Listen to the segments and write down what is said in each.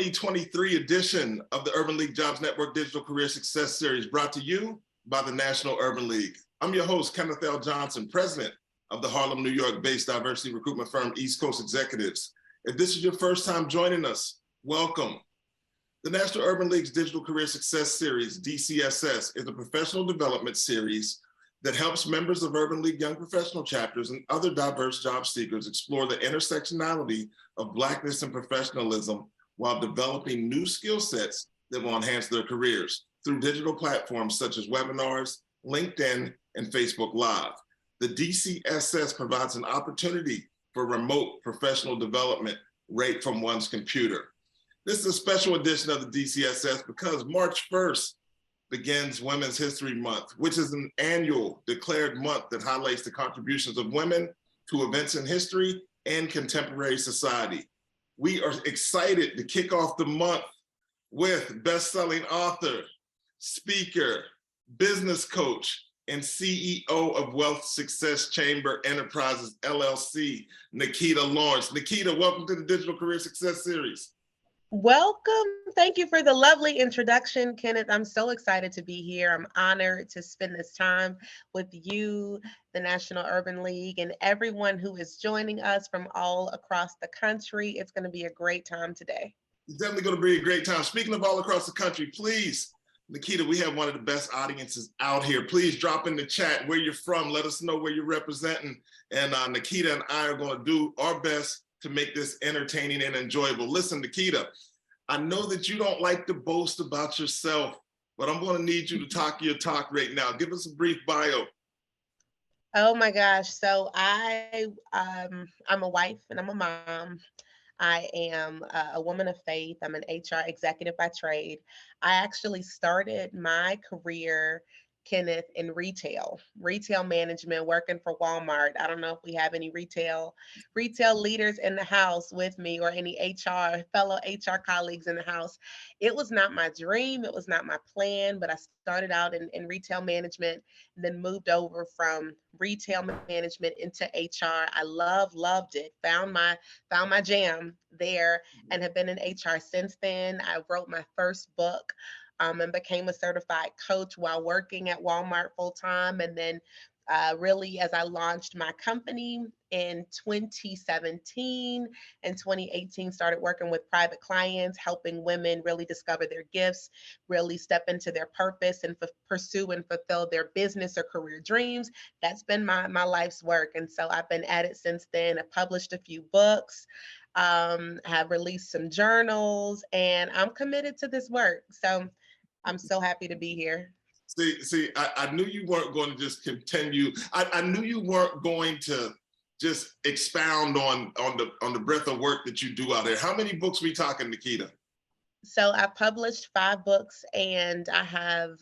2023 edition of the Urban League Jobs Network Digital Career Success Series, brought to you by the National Urban League. I'm your host, Kenneth L. Johnson, president of the Harlem, New York-based diversity recruitment firm East Coast Executives. If this is your first time joining us, welcome. The National Urban League's Digital Career Success Series, DCSS, is a professional development series that helps members of Urban League Young Professional Chapters and other diverse job seekers explore the intersectionality of Blackness and professionalism while developing new skill sets that will enhance their careers through digital platforms such as webinars, LinkedIn, and Facebook Live. The DCSS provides an opportunity for remote professional development right from one's computer. This is a special edition of the DCSS because March 1st begins Women's History Month, which is an annual declared month that highlights the contributions of women to events in history and contemporary society. We are excited to kick off the month with best-selling author, speaker, business coach, and CEO of Wealth Success Chamber Enterprises, LLC, Nikita Lawrence. Nikita, welcome to the Digital Career Success Series. Welcome. Thank you for the lovely introduction, Kenneth. I'm so excited to be here. I'm honored to spend this time with you, the National Urban League, and everyone who is joining us from all across the country. It's going to be a great time today. It's definitely going to be a great time. Speaking of all across the country, please, Nikita, we have one of the best audiences out here. Please drop in the chat where you're from. Let us know where you're representing. And Nikita and I are going to do our best to make this entertaining and enjoyable. Listen, Nikita, I know that you don't like to boast about yourself, but I'm going to need you to talk your talk right now. Give us a brief bio. Oh my gosh. So I'm a wife and I'm a mom. I am a woman of faith. I'm an HR executive by trade. I actually started my career, Kenneth, in retail management, working for Walmart. I don't know if we have any retail leaders in the house with me or any fellow HR colleagues in the house. It was not my dream. It was not my plan, but I started out in retail management and then moved over from retail management into HR. I loved it. Found my jam there and have been in HR since then. I wrote my first book and became a certified coach while working at Walmart full time. And then really, as I launched my company in 2017 and 2018, started working with private clients, helping women really discover their gifts, really step into their purpose and pursue and fulfill their business or career dreams. That's been my life's work. And so I've been at it since then. I've published a few books, have released some journals, and I'm committed to this work. So I'm so happy to be here. I knew you weren't going to just continue. I knew you weren't going to just expound on the breadth of work that you do out there. How many books we talking, Nikita? So I published 5 books and I have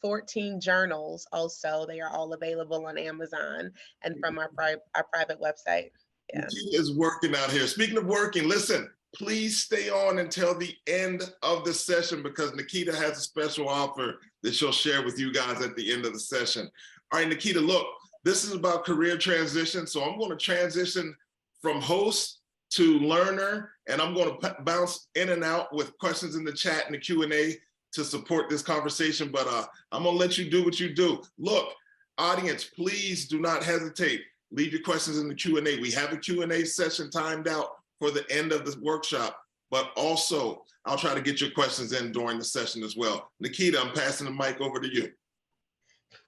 14 journals also. They are all available on Amazon and from our private website. Yeah. Nikita is working out here. Speaking of working, listen, please stay on until the end of the session because Nikita has a special offer that she'll share with you guys at the end of the session. All right, Nikita, look, this is about career transition. So I'm going to transition from host to learner, and I'm going to bounce in and out with questions in the chat and the Q&A to support this conversation. But I'm going to let you do what you do. Look, audience, please do not hesitate. Leave your questions in the Q&A. We have a Q&A session timed out for the end of the workshop, but also I'll try to get your questions in during the session as well. Nikita, I'm passing the mic over to you.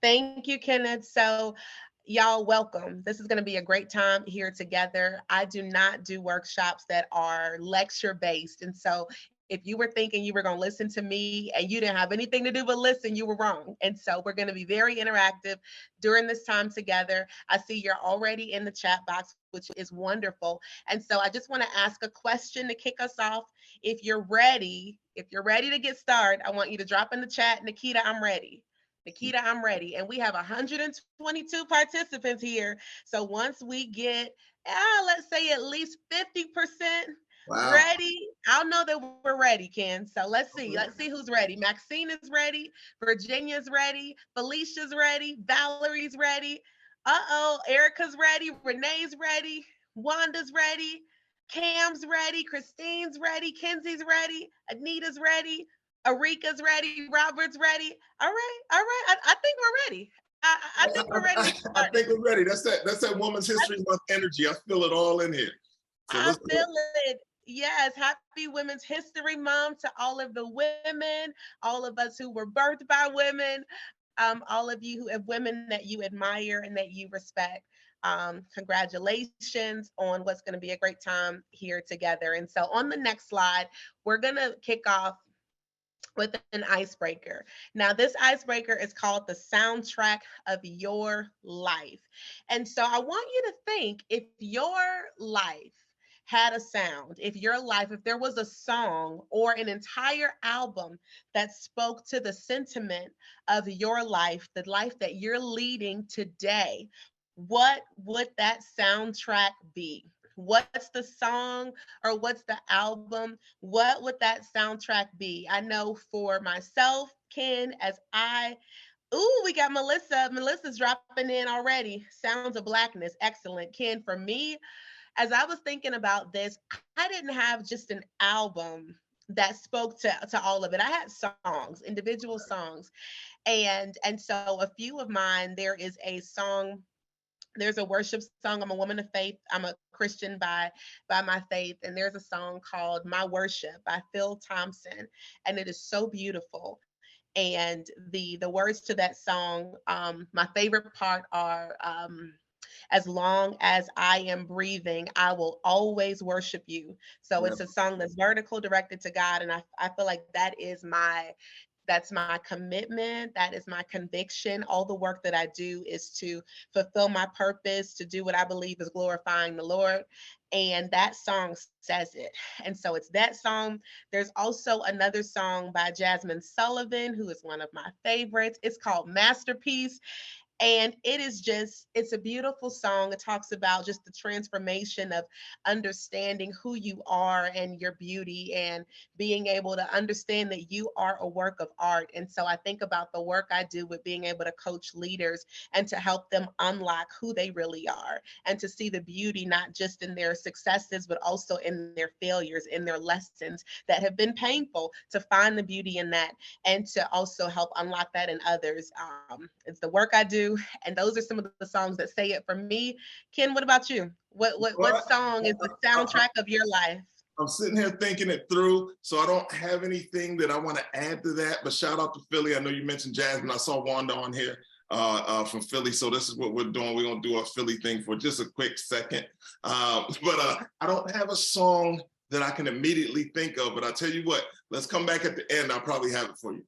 Thank you, Kenneth. So y'all, welcome. This is going to be a great time here together. I do not do workshops that are lecture based. And so if you were thinking you were going to listen to me and you didn't have anything to do but listen, you were wrong. And so we're going to be very interactive during this time together. I see you're already in the chat box, which is wonderful. And so I just want to ask a question to kick us off. If you're ready to get started, I want you to drop in the chat, Nikita, I'm ready. Nikita, I'm ready. And we have 122 participants here. So once we get, let's say at least 50%, wow, ready, I'll know that we're ready, Ken. So let's see who's ready. Maxine is ready. Virginia's ready. Felicia's ready. Valerie's ready. Erica's ready. Renee's ready. Wanda's ready. Cam's ready, Christine's ready, Kenzie's ready, Anita's ready, Arika's ready, Robert's ready. All right. I think we're ready. I think we're ready to get I started. think we're ready. That's that Women's History Month energy. I feel it all in here. So I let's do feel it. Yes, happy Women's History Month to all of the women, all of us who were birthed by women, all of you who have women that you admire and that you respect. Congratulations on what's going to be a great time here together. And so, on the next slide, we're going to kick off with an icebreaker. Now, this icebreaker is called the soundtrack of your life. And so I want you to think if your life had a sound, if your life, if there was a song or an entire album that spoke to the sentiment of your life, the life that you're leading today, what would that soundtrack be? What's the song or what's the album? What would that soundtrack be? I know for myself, Ken, as I, ooh, we got Melissa. Melissa's dropping in already. Sounds of Blackness. Excellent. Ken, for me, as I was thinking about this, I didn't have just an album that spoke to all of it. I had songs, individual songs. And so a few of mine, there is a song, there's a worship song. I'm a woman of faith. I'm a Christian by my faith, and there's a song called My Worship by Phil Thompson, and it is so beautiful. And the words to that song, my favorite part are, as long as I am breathing, I will always worship you. So it. it's a song that's vertical, directed to God, and I feel like that's my commitment. That is my conviction. All the work that I do is to fulfill my purpose, to do what I believe is glorifying the Lord. And that song says it. And so it's that song. There's also another song by Jasmine Sullivan, who is one of my favorites. It's called Masterpiece, and it is just, it's a beautiful song. It talks about just the transformation of understanding who you are and your beauty, and being able to understand that you are a work of art. And so I think about the work I do with being able to coach leaders and to help them unlock who they really are, and to see the beauty not just in their successes but also in their failures, in their lessons that have been painful, to find the beauty in that and to also help unlock that in others. It's the work I do, and those are some of the songs that say it for me. Ken, what about you? What Well, song is the soundtrack of your life? I'm sitting here thinking it through, so I don't have anything that I want to add to that. But shout out to Philly. I know you mentioned Jasmine. I saw Wanda on here from Philly, so this is what we're doing. We're gonna do a Philly thing for just a quick second. But I don't have a song that I can immediately think of. But I tell you what, let's come back at the end. I'll probably have it for you.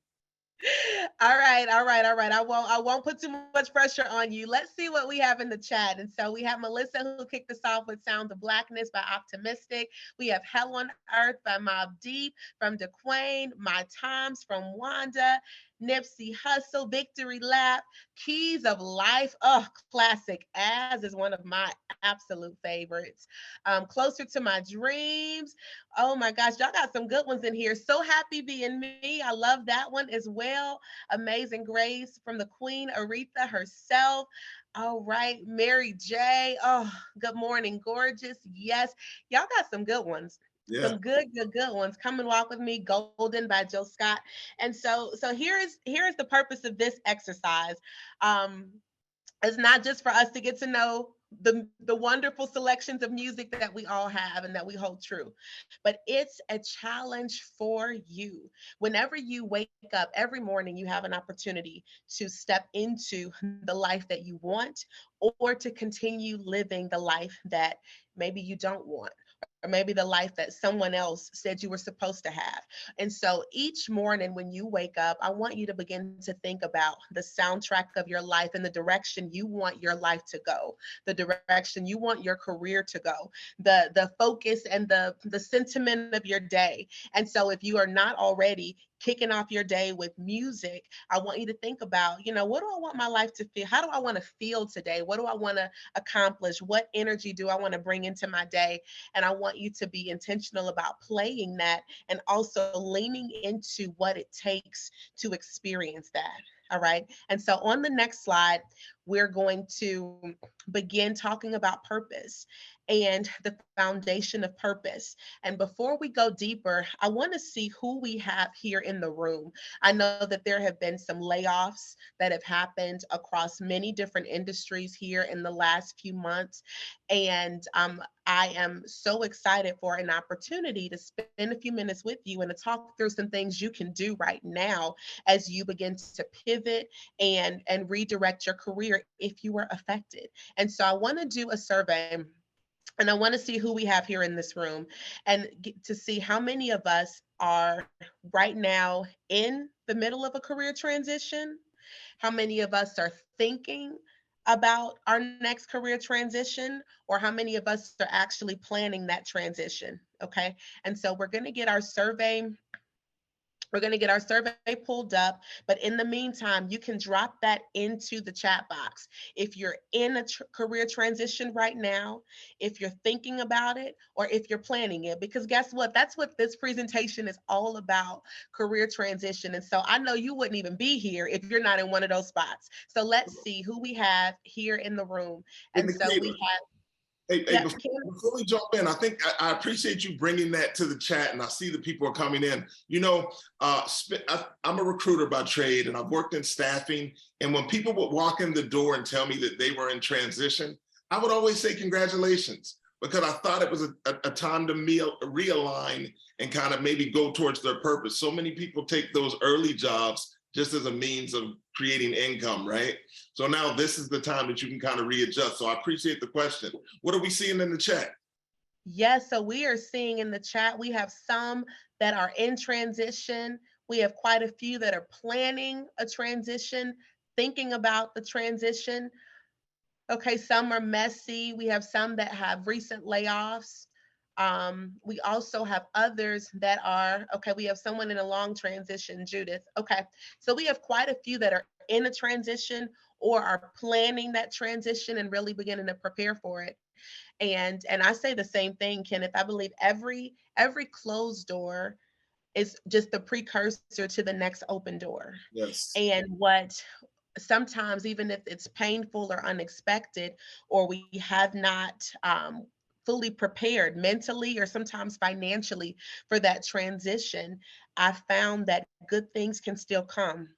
All right. I won't put too much pressure on you. Let's see what we have in the chat. And so we have Melissa who kicked us off with Sounds of Blackness by Optimistic. We have Hell on Earth by Mob Deep, from DeQuain, My Times from Wanda, Nipsey Hussle, Victory Lap, Keys of Life. Oh, classic. As is one of my absolute favorites. Closer to My Dreams. Oh my gosh, y'all got some good ones in here. So Happy Being Me. I love that one as well. Amazing Grace from the Queen Aretha herself. All right, Mary J. Oh, good morning, gorgeous. Yes, y'all got some good ones. Yeah. Some good ones. Come and walk with me, Golden by Joe Scott. And so here is the purpose of this exercise. Um, it's not just for us to get to know the wonderful selections of music that we all have and that we hold true, but it's a challenge for you. Whenever you wake up every morning, you have an opportunity to step into the life that you want, or to continue living the life that maybe you don't want, or maybe the life that someone else said you were supposed to have. And so each morning when you wake up, I want you to begin to think about the soundtrack of your life and the direction you want your life to go, the direction you want your career to go, the focus and the sentiment of your day. And so if you are not already kicking off your day with music, I want you to think about, what do I want my life to feel? How do I want to feel today? What do I want to accomplish? What energy do I want to bring into my day? And I want you to be intentional about playing that, and also leaning into what it takes to experience that. All right. And so on the next slide, we're going to begin talking about purpose and the foundation of purpose. And before we go deeper, I want to see who we have here in the room. I know that there have been some layoffs that have happened across many different industries here in the last few months. And I am so excited for an opportunity to spend a few minutes with you and to talk through some things you can do right now as you begin to pivot and redirect your career if you were affected. And so I want to do a survey, and I want to see who we have here in this room and get to see how many of us are right now in the middle of a career transition, how many of us are thinking about our next career transition, or how many of us are actually planning that transition. Okay. And so we're going to get our survey pulled up, but in the meantime, you can drop that into the chat box. If you're in a career transition right now, if you're thinking about it, or if you're planning it, because guess what? That's what this presentation is all about, career transition. And so I know you wouldn't even be here if you're not in one of those spots. So let's see who we have here in the room. And so we have, Hey, before we jump in, I think I appreciate you bringing that to the chat, and I see the people are coming in. You know, I'm a recruiter by trade, and I've worked in staffing. And when people would walk in the door and tell me that they were in transition, I would always say congratulations, because I thought it was a time to realign and kind of maybe go towards their purpose. So many people take those early jobs just as a means of creating income, right? So now this is the time that you can kind of readjust. So I appreciate the question. What are we seeing in the chat? Yes, so we are seeing in the chat, we have some that are in transition. We have quite a few that are planning a transition, thinking about the transition. Okay, some are messy. We have some that have recent layoffs. We also have others that are, okay, we have someone in a long transition, Judith. Okay, so we have quite a few that are in a transition or are planning that transition and really beginning to prepare for it. And I say the same thing, Kenneth. I believe every closed door is just the precursor to the next open door. Yes. And what sometimes, even if it's painful or unexpected, or we have not fully prepared mentally or sometimes financially for that transition, I found that good things can still come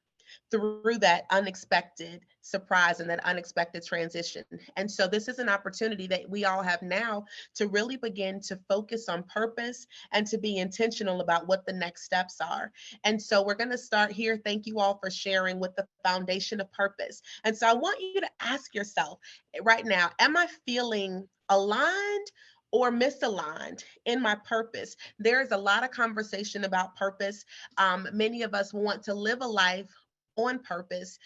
through that unexpected surprise and that unexpected transition. And so this is an opportunity that we all have now to really begin to focus on purpose and to be intentional about what the next steps are. And so we're going to start here. Thank you all for sharing with the foundation of purpose. And so I want you to ask yourself right now, am I feeling aligned or misaligned in my purpose? There's a lot of conversation about purpose. Many of us want to live a life on purpose.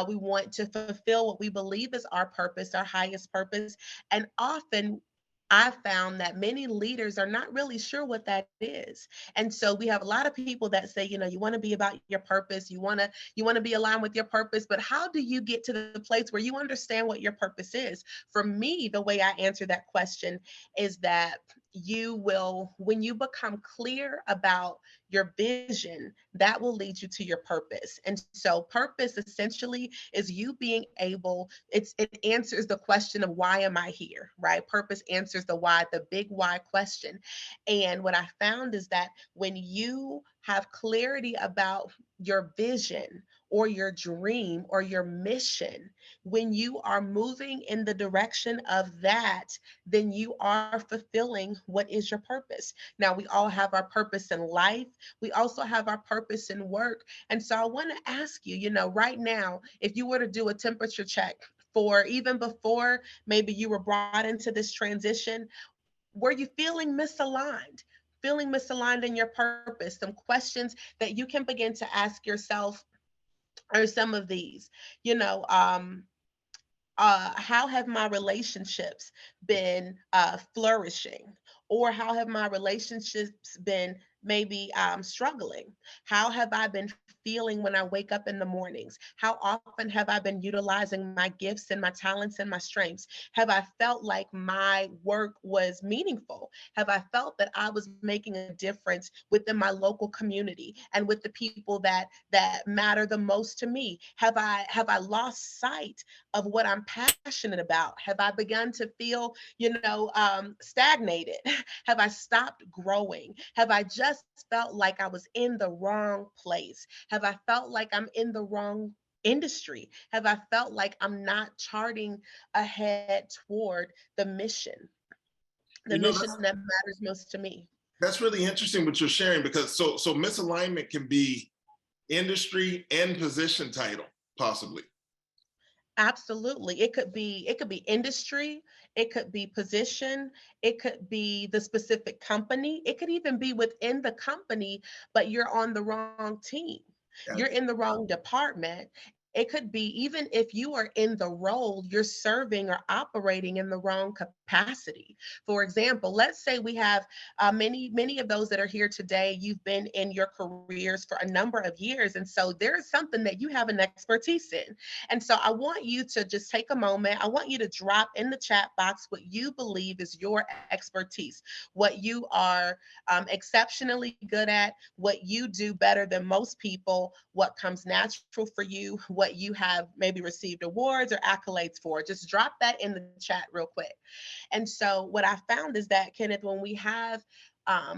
We want to fulfill what we believe is our purpose, our highest purpose. And often I found that many leaders are not really sure what that is. And so we have a lot of people that say, you know, you want to be about your purpose, you want to be aligned with your purpose, but how do you get to the place where you understand what your purpose is? For me, the way I answer that question is that you will, when you become clear about your vision, that will lead you to your purpose. And so purpose essentially is you being able, it answers the question of why am I here, right? Purpose answers the why, the big why question. And what I found is that when you have clarity about your vision or your dream or your mission, when you are moving in the direction of that, then you are fulfilling what is your purpose. Now, we all have our purpose in life. We also have our purpose in work. And so I want to ask you, you know, right now, if you were to do a temperature check for even before maybe you were brought into this transition, were you feeling misaligned? Feeling misaligned in your purpose? Some questions that you can begin to ask yourself are some of these. You know, how have my relationships been flourishing? Or how have my relationships been maybe struggling? How have I been feeling when I wake up in the mornings? How often have I been utilizing my gifts and my talents and my strengths? Have I felt like my work was meaningful? Have I felt that I was making a difference within my local community and with the people that matter the most to me? Have I lost sight of what I'm passionate about? Have I begun to feel, stagnated? Have I stopped growing? Have I just felt like I was in the wrong place? Have I felt like I'm in the wrong industry? Have I felt like I'm not charting ahead toward the You know, mission that matters most to me? that's really interesting what you're sharing, because so misalignment can be industry and position title, possibly. Absolutely. It could be industry, it could be position, it could be the specific company, it could even be within the company, but you're on the wrong team. Yeah. You're in the wrong department. It could be even if you are in the role, you're serving or operating in the wrong capacity. For example, let's say we have many of those that are here today. You've been in your careers for a number of years, and so there is something that you have an expertise in. And so I want you to just take a moment. I want you to drop in the chat box what you believe is your expertise, what you are exceptionally good at, what you do better than most people, what comes natural for you, what you have maybe received awards or accolades for. Just drop that in the chat real quick. And so, what I found is that, Kenneth, when we have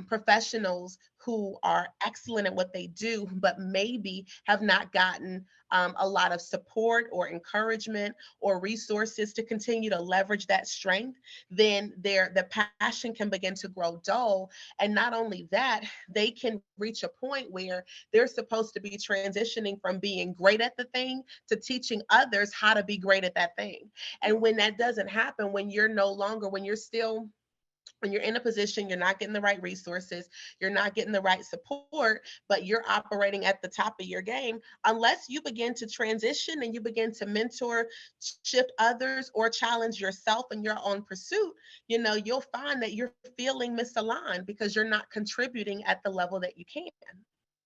professionals who are excellent at what they do, but maybe have not gotten a lot of support or encouragement or resources to continue to leverage that strength, then the passion can begin to grow dull. And not only that, they can reach a point where they're supposed to be transitioning from being great at the thing to teaching others how to be great at that thing. And when that doesn't happen, when you're no longer, when you're in a position, you're not getting the right resources, you're not getting the right support, but you're operating at the top of your game, unless you begin to transition and you begin to mentor, shift others, or challenge yourself in your own pursuit, you'll find that you're feeling misaligned because you're not contributing at the level that you can.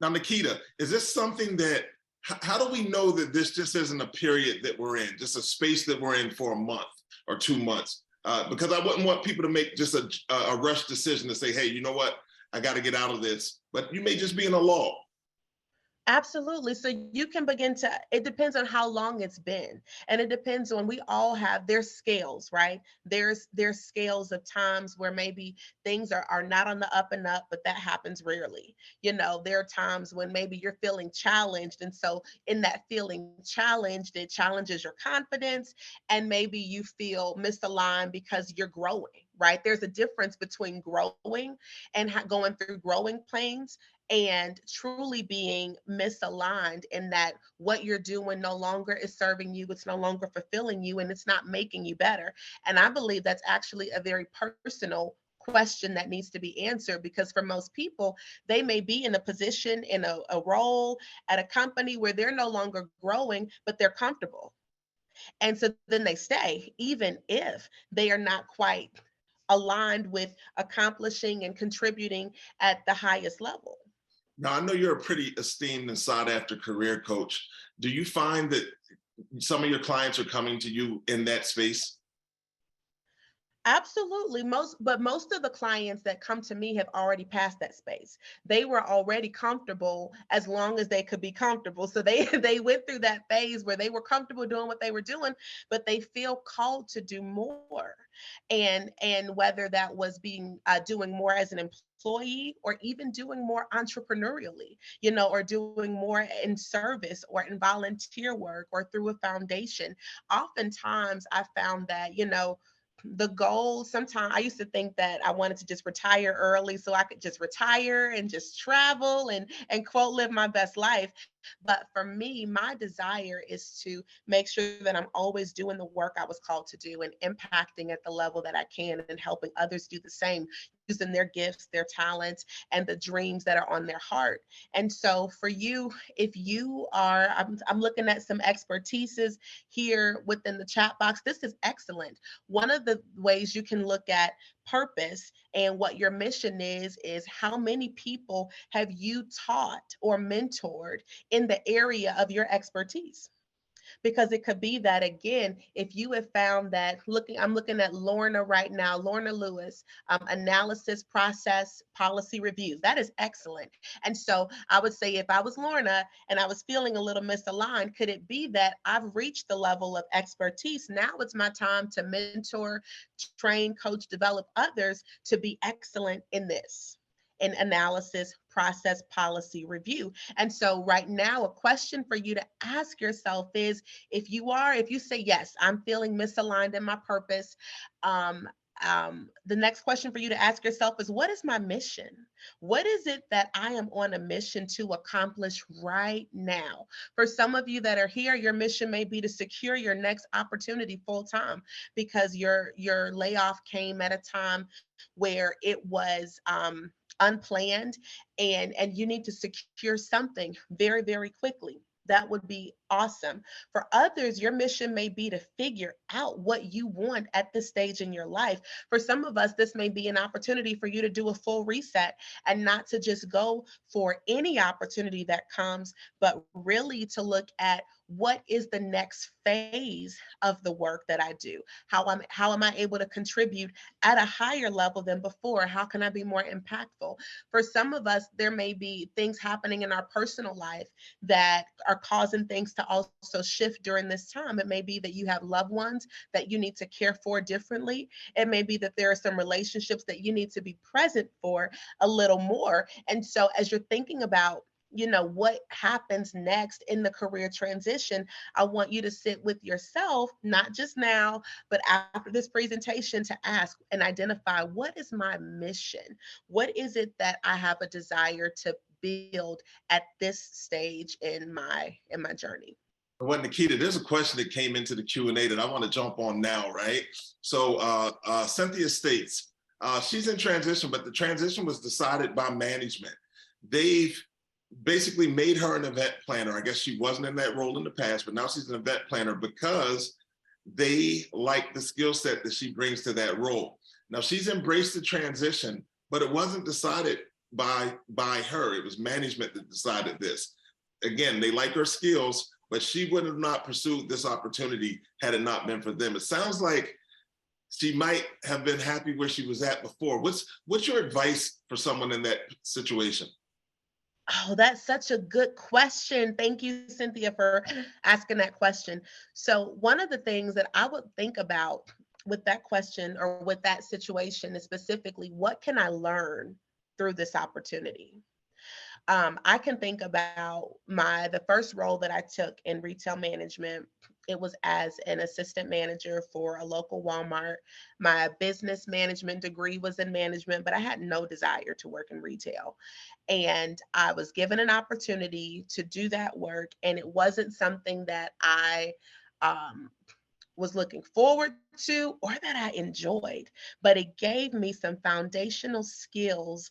Now, Nikita, is this something that, how do we know that this just isn't a period that we're in, just a space that we're in for a month or 2 months? Because I wouldn't want people to make just a rush decision to say, hey, you know what, I got to get out of this. But you may just be in a lull. Absolutely. So you can begin to, it depends on how long it's been. And it depends on, we all have their scales, right? There's scales of times where maybe things are not on the up and up, but that happens rarely. There are times when maybe you're feeling challenged. And so in that feeling challenged, it challenges your confidence. And maybe you feel misaligned because you're growing, right? There's a difference between growing and going through growing pains and truly being misaligned, in that what you're doing no longer is serving you, it's no longer fulfilling you, and it's not making you better. And I believe that's actually a very personal question that needs to be answered, because for most people, they may be in a position, in a role at a company where they're no longer growing, but they're comfortable. And so then they stay, even if they are not quite aligned with accomplishing and contributing at the highest level. Now, I know you're a pretty esteemed and sought after career coach. Do you find that some of your clients are coming to you in that space? Absolutely. Most of the clients that come to me have already passed that space. They were already comfortable as long as they could be comfortable. So they they went through that phase where they were comfortable doing what they were doing, but they feel called to do more. And whether that was being doing more as an employee, or even doing more entrepreneurially, or doing more in service or in volunteer work or through a foundation. Oftentimes I found that, the goal, sometimes I used to think that I wanted to just retire early so I could just retire and just travel and quote live my best life. But for me, my desire is to make sure that I'm always doing the work I was called to do and impacting at the level that I can and helping others do the same. using their gifts, their talents, and the dreams that are on their heart. And so for you, if you are, I'm looking at some expertises here within the chat box. This is excellent. One of the ways you can look at purpose and what your mission is how many people have you taught or mentored in the area of your expertise? Because it could be that, again, if you have found that, I'm looking at Lorna right now, Lorna Lewis, analysis, process, policy reviews. That is excellent. And so I would say, if I was Lorna and I was feeling a little misaligned, could it be that I've reached the level of expertise? Now it's my time to mentor, train, coach, develop others to be excellent in this, in analysis, process, policy review. And so right now, a question for you to ask yourself is, if you say, yes, I'm feeling misaligned in my purpose, the next question for you to ask yourself is, what is my mission? What is it that I am on a mission to accomplish right now? For some of you that are here, your mission may be to secure your next opportunity full time, because your layoff came at a time where it was unplanned, and you need to secure something very, very quickly. That would be awesome. For others, your mission may be to figure out what you want at this stage in your life. For some of us, this may be an opportunity for you to do a full reset and not to just go for any opportunity that comes, but really to look at, what is the next phase of the work that I do? How am I able to contribute at a higher level than before? How can I be more impactful? For some of us, there may be things happening in our personal life that are causing things to also shift during this time. It may be that you have loved ones that you need to care for differently. It may be that there are some relationships that you need to be present for a little more. And so as you're thinking about, what happens next in the career transition, I want you to sit with yourself, not just now, but after this presentation, to ask and identify, what is my mission? What is it that I have a desire to build at this stage in my journey? Well, Nikita, there's a question that came into the Q&A that I want to jump on now, right? So Cynthia states, she's in transition, but the transition was decided by management. They've basically made her an event planner. I guess she wasn't in that role in the past, but now she's an event planner because they like the skill set that she brings to that role. Now she's embraced the transition, but it wasn't decided by her. It was management that decided this. Again, they like her skills, but she would have not pursued this opportunity had it not been for them. It sounds like she might have been happy where she was at before. What's your advice for someone in that situation? Oh, that's such a good question. Thank you, Cynthia, for asking that question. So, one of the things that I would think about with that question or with that situation is, specifically, what can I learn through this opportunity? I can think about the first role that I took in retail management. It was as an assistant manager for a local Walmart. My business management degree was in management, but I had no desire to work in retail. And I was given an opportunity to do that work, and it wasn't something that I um, was looking forward to or that I enjoyed, but it gave me some foundational skills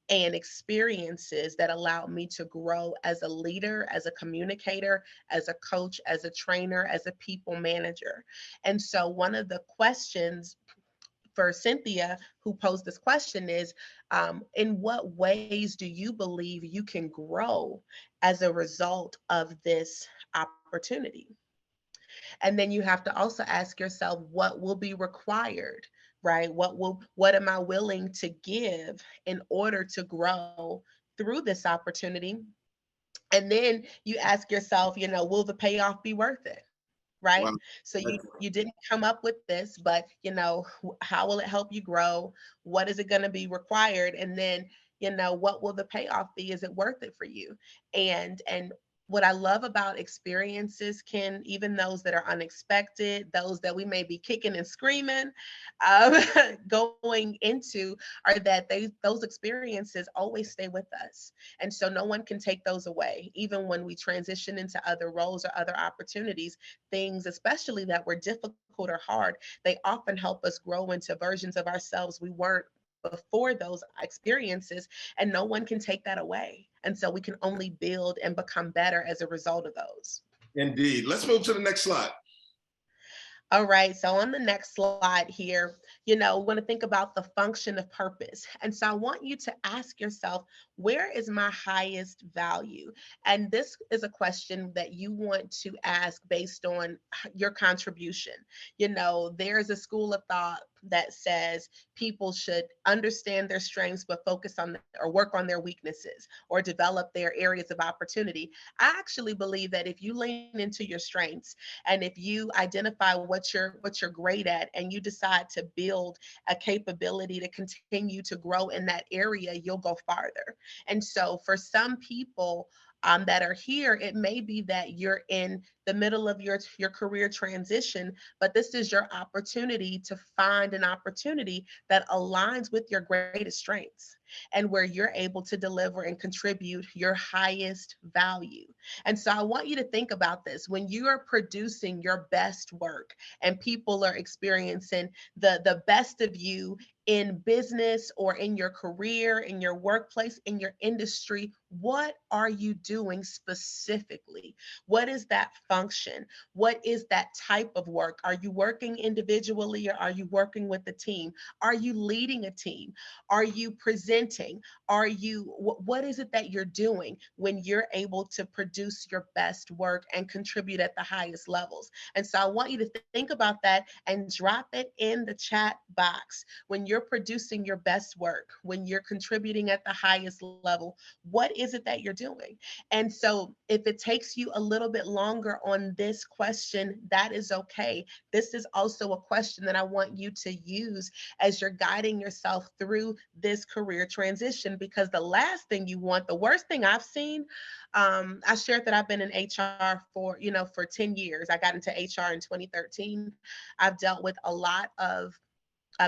and experiences that allowed me to grow as a leader, as a communicator, as a coach, as a trainer, as a people manager. And so, one of the questions for Cynthia, who posed this question, is, in what ways do you believe you can grow as a result of this opportunity? And then you have to also ask yourself, what will be required, right? What am I willing to give in order to grow through this opportunity? And then you ask yourself, will the payoff be worth it? Right? Well, So you didn't come up with this, but how will it help you grow? What is it going to be required? And then, what will the payoff be? Is it worth it for you? And what I love about experiences, Ken, even those that are unexpected, those that we may be kicking and screaming, um, going into, are that those experiences always stay with us. And so no one can take those away. Even when we transition into other roles or other opportunities, things, especially that were difficult or hard, they often help us grow into versions of ourselves we weren't before those experiences, and no one can take that away. And so we can only build and become better as a result of those. Indeed. Let's move to the next slide. All right, so on the next slide here, we want to think about the function of purpose. And so I want you to ask yourself, where is my highest value? And this is a question that you want to ask based on your contribution. There's a school of thought that says people should understand their strengths, but focus on or work on their weaknesses or develop their areas of opportunity. I actually believe that if you lean into your strengths, and if you identify what you're great at, and you decide to build a capability to continue to grow in that area, you'll go farther. And so for some people that are here, it may be that you're in the middle of your career transition, but this is your opportunity to find an opportunity that aligns with your greatest strengths and where you're able to deliver and contribute your highest value. And so I want you to think about this. When you are producing your best work and people are experiencing the best of you in business or in your career, in your workplace, in your industry, what are you doing specifically? What is that function? What is that type of work? Are you working individually or are you working with a team? Are you leading a team? Are you presenting? What is it that you're doing when you're able to produce your best work and contribute at the highest levels? And so I want you to think about that and drop it in the chat box. When you're producing your best work, when you're contributing at the highest level, what is it that you're doing? And so if it takes you a little bit longer on this question, that is okay. This is also a question that I want you to use as you're guiding yourself through this career transition, because the last thing you want, the worst thing I've seen, I shared that I've been in HR for 10 years. I got into HR in 2013. I've dealt with a lot of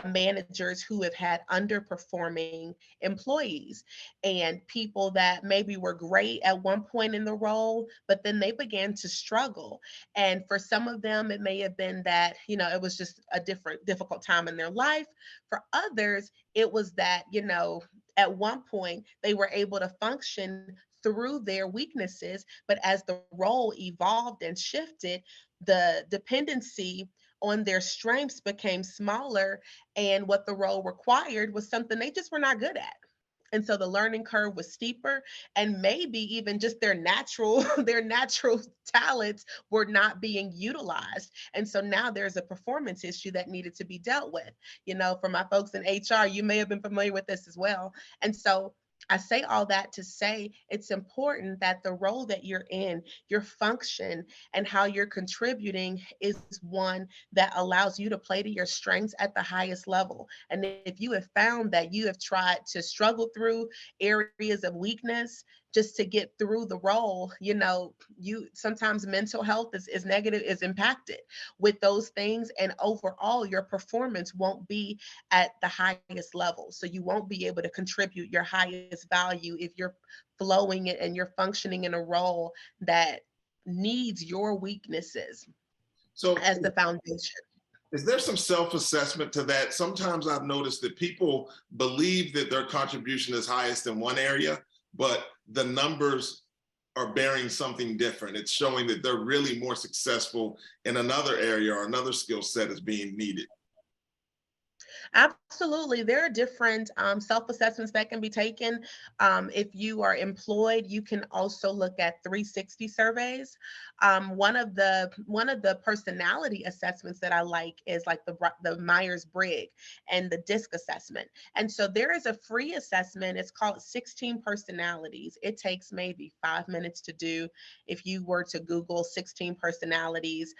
managers who have had underperforming employees and people that maybe were great at one point in the role, but then they began to struggle. And for some of them, it may have been that, it was just a difficult time in their life. For others, it was that, at one point they were able to function through their weaknesses, but as the role evolved and shifted, the dependency on their strengths became smaller, and what the role required was something they just were not good at. And so the learning curve was steeper, and maybe even just their natural their natural talents were not being utilized. And so now there's a performance issue that needed to be dealt with. For my folks in HR, you may have been familiar with this as well. And so I say all that to say it's important that the role that you're in, your function, and how you're contributing is one that allows you to play to your strengths at the highest level. And if you have found that you have tried to struggle through areas of weakness just to get through the role, you sometimes mental health is impacted with those things. And overall, your performance won't be at the highest level. So you won't be able to contribute your highest value if you're flowing it and you're functioning in a role that needs your weaknesses So as the foundation. is there some self-assessment to that? Sometimes I've noticed that people believe that their contribution is highest in one area, but the numbers are bearing something different. It's showing that they're really more successful in another area or another skill set is being needed. Absolutely. There are different self-assessments that can be taken. If you are employed, you can also look at 360 surveys. One of the personality assessments that I like is like the Myers-Briggs and the DISC assessment. And so there is a free assessment. It's called 16 personalities. It takes maybe 5 minutes to do. If you were to Google 16 personalities,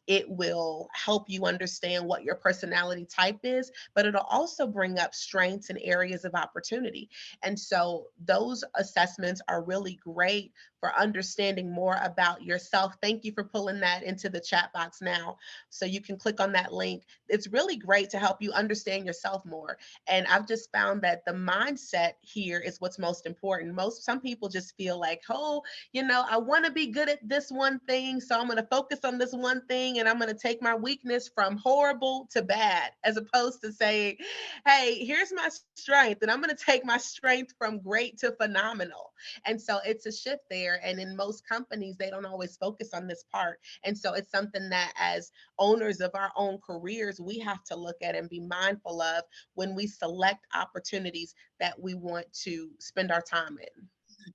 it will help you understand what your personality type is, but it'll also bring up strengths and areas of opportunity. And so those assessments are really great for understanding more about yourself. Thank you for pulling that into the chat box now. So you can click on that link. It's really great to help you understand yourself more. And I've just found that the mindset here is what's most important. Some people just feel like, oh, I want to be good at this one thing. So I'm going to focus on this one thing and I'm going to take my weakness from horrible to bad, as opposed to saying, hey, here's my strength and I'm going to take my strength from great to phenomenal. And so it's a shift there. And in most companies, they don't always focus on this part. And so it's something that as owners of our own careers, we have to look at and be mindful of when we select opportunities that we want to spend our time in.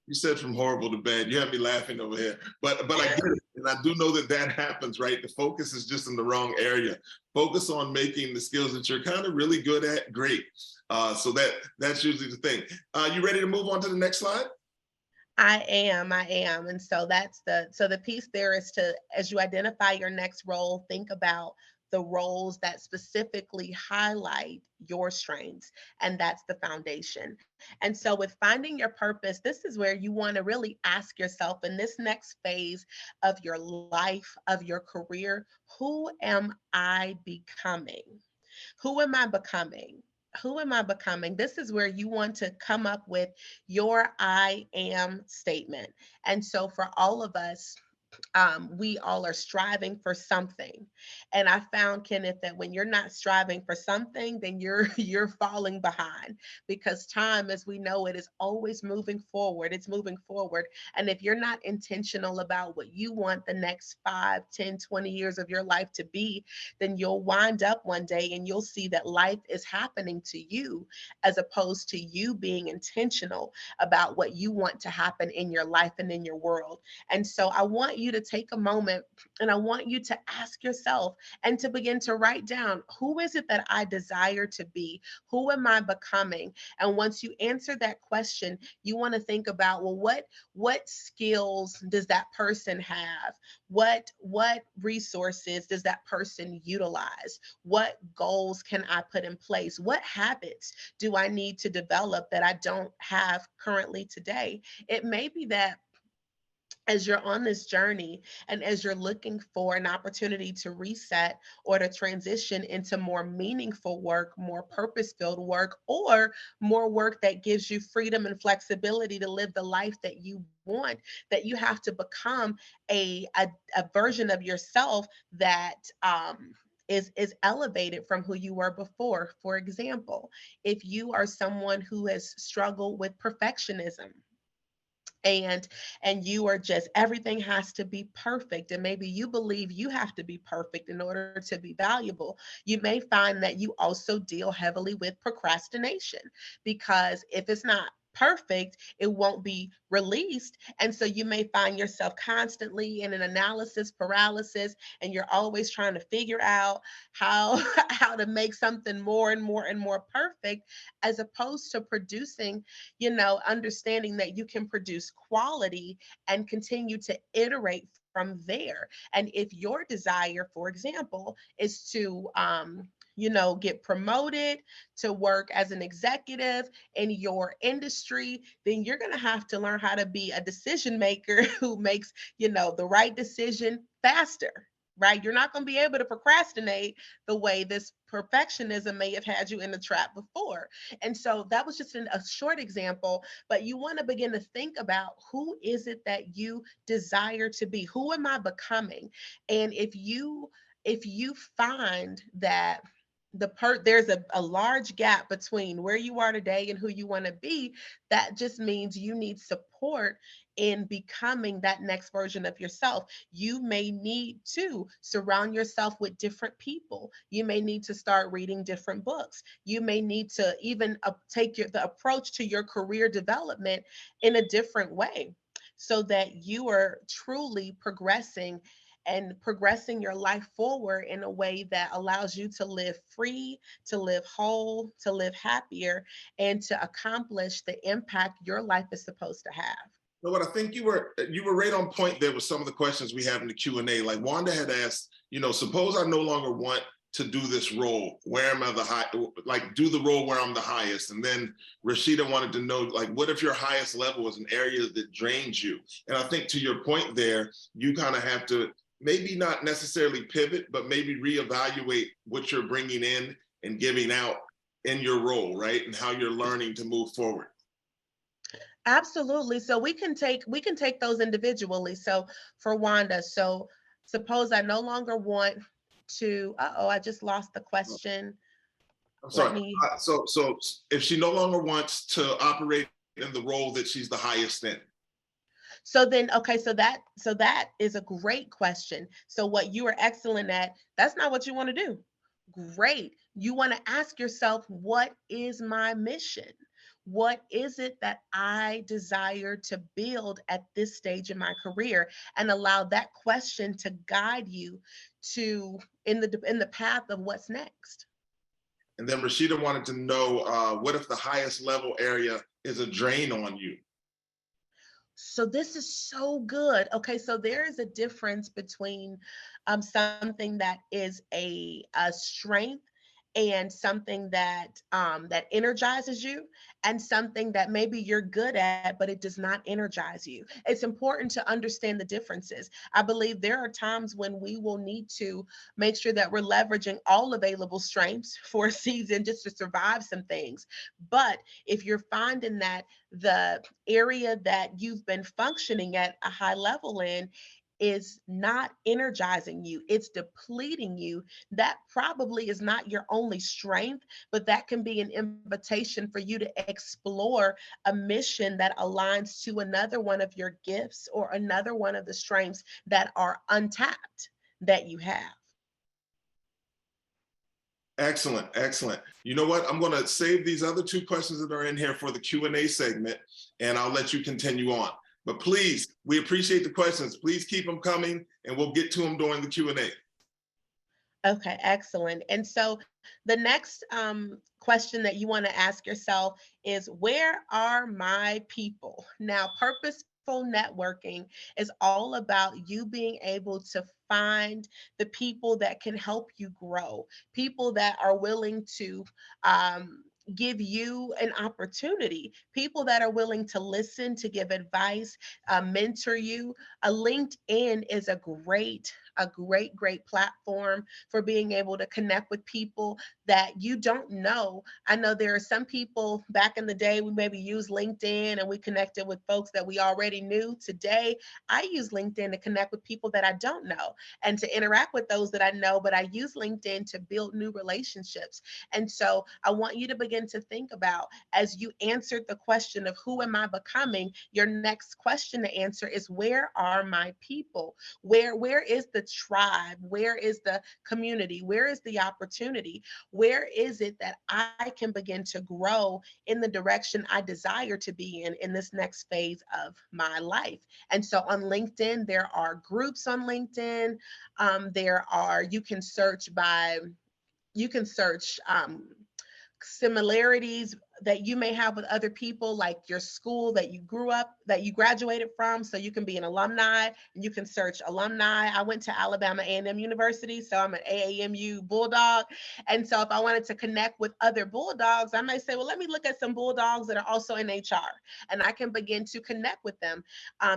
You said from horrible to bad. You have me laughing over here, but I get it, and I do know that happens, right? The focus is just in the wrong area. Focus on making the skills that you're kind of really good at great. So that's usually the thing. You ready to move on to the next slide? I am. And so the piece there is to, as you identify your next role, think about the roles that specifically highlight your strengths. And that's the foundation. And so with finding your purpose, this is where you want to really ask yourself in this next phase of your life, of your career, who am I becoming? Who am I becoming? Who am I becoming? This is where you want to come up with your I am statement. And so for all of us, we all are striving for something. And I found, Kenneth, that when you're not striving for something, then you're falling behind, because time as we know it is always moving forward. It's moving forward. And if you're not intentional about what you want the next 5, 10, 20 years of your life to be, then you'll wind up one day and you'll see that life is happening to you as opposed to you being intentional about what you want to happen in your life and in your world. And so I want you to take a moment and I want you to ask yourself and to begin to write down, who is it that I desire to be? Who am I becoming? And once you answer that question, you want to think about, well, what skills does that person have? What resources does that person utilize? What goals can I put in place? What habits do I need to develop that I don't have currently today? It may be that as you're on this journey and as you're looking for an opportunity to reset or to transition into more meaningful work, more purpose-filled work, or more work that gives you freedom and flexibility to live the life that you want, that you have to become a version of yourself that is elevated from who you were before. For example, if you are someone who has struggled with perfectionism, and you are just, everything has to be perfect, and maybe you believe you have to be perfect in order to be valuable, you may find that you also deal heavily with procrastination, because if it's not perfect, it won't be released. And so you may find yourself constantly in an analysis paralysis, and you're always trying to figure out how how to make something more and more and more perfect, as opposed to producing, understanding that you can produce quality and continue to iterate from there. And if your desire, for example, is to get promoted to work as an executive in your industry, then you're going to have to learn how to be a decision maker who makes, the right decision faster. Right? You're not going to be able to procrastinate the way this perfectionism may have had you in the trap before. And so that was just a short example, but you want to begin to think about, who is it that you desire to be? Who am I becoming? And if you find that there's a large gap between where you are today and who you want to be, that just means you need support in becoming that next version of yourself. You may need to surround yourself with different people. You may need to start reading different books. You may need to even take the approach to your career development in a different way, so that you are truly progressing your life forward in a way that allows you to live free, to live whole, to live happier, and to accomplish the impact your life is supposed to have. So what I think you were right on point there with some of the questions we have in the Q&A. Like Wanda had asked, suppose I no longer want to do this role? Where am I the high, like do the role where I'm the highest? And then Rashida wanted to know, like, what if your highest level is an area that drains you? And I think to your point there, you kind of have to maybe not necessarily pivot, but maybe reevaluate what you're bringing in and giving out in your role, right? And how you're learning to move forward. Absolutely. So we can take those individually. So for Wanda, so suppose I no longer want to, uh-oh, I just lost the question. I'm Let sorry. me, So if she no longer wants to operate in the role that she's the highest in. so then, okay, so that is a great question. So what you are excellent at, that's not what you want to do. Great. You want to ask yourself, what is my mission? What is it that I desire to build at this stage in my career? And allow that question to guide you to in the path of what's next. And then Rashida wanted to know, what if the highest level area is a drain on you? So this is so good. Okay, so there is a difference between something that is a strength and something that energizes you, and something that maybe you're good at but it does not energize you. It's important to understand the differences. I believe there are times when we will need to make sure that we're leveraging all available strengths for a season just to survive some things. But if you're finding that the area that you've been functioning at a high level in is not energizing you, it's depleting you, that probably is not your only strength, but that can be an invitation for you to explore a mission that aligns to another one of your gifts or another one of the strengths that are untapped that you have. Excellent, excellent. You know what? I'm going to save these other two questions that are in here for the Q&A segment, and I'll let you continue on. But please, we appreciate the questions. Please keep them coming, and we'll get to them during the Q&A. Okay, excellent. And so the next question that you want to ask yourself is, where are my people? Now, purposeful networking is all about you being able to find the people that can help you grow, people that are willing to give you an opportunity, people that are willing to listen, to give advice, mentor you. A LinkedIn is a great platform for being able to connect with people that you don't know. I know there are some people back in the day, we maybe used LinkedIn and we connected with folks that we already knew. Today, I use LinkedIn to connect with people that I don't know and to interact with those that I know, but I use LinkedIn to build new relationships. And so I want you to begin to think about, as you answered the question of who am I becoming, your next question to answer is, where are my people? Where is the tribe? Where is the community? Where is the opportunity? Where is it that I can begin to grow in the direction I desire to be in this next phase of my life? And so on LinkedIn, there are groups on LinkedIn. You can search similarities that you may have with other people, like your school that you grew up, that you graduated from. So you can be an alumni and you can search alumni. I went to Alabama A&M University, so I'm an AAMU Bulldog. And so if I wanted to connect with other Bulldogs, I might say, well, let me look at some Bulldogs that are also in HR, and I can begin to connect with them.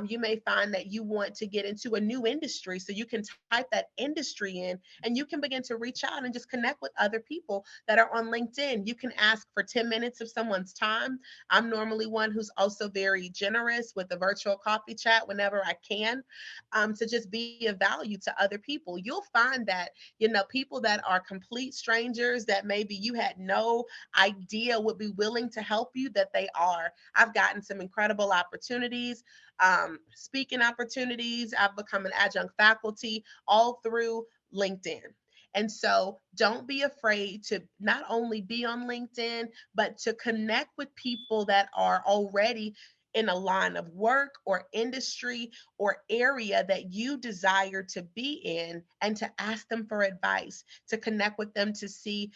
You may find that you want to get into a new industry, so you can type that industry in and you can begin to reach out and just connect with other people that are on LinkedIn. You can ask for 10 minutes of someone's time. I'm normally one who's also very generous with the virtual coffee chat whenever I can, to just be of value to other people. You'll find that, people that are complete strangers that maybe you had no idea would be willing to help you, that they are. I've gotten some incredible opportunities, speaking opportunities. I've become an adjunct faculty all through LinkedIn. And so don't be afraid to not only be on LinkedIn, but to connect with people that are already in a line of work or industry or area that you desire to be in, and to ask them for advice, to connect with them to see,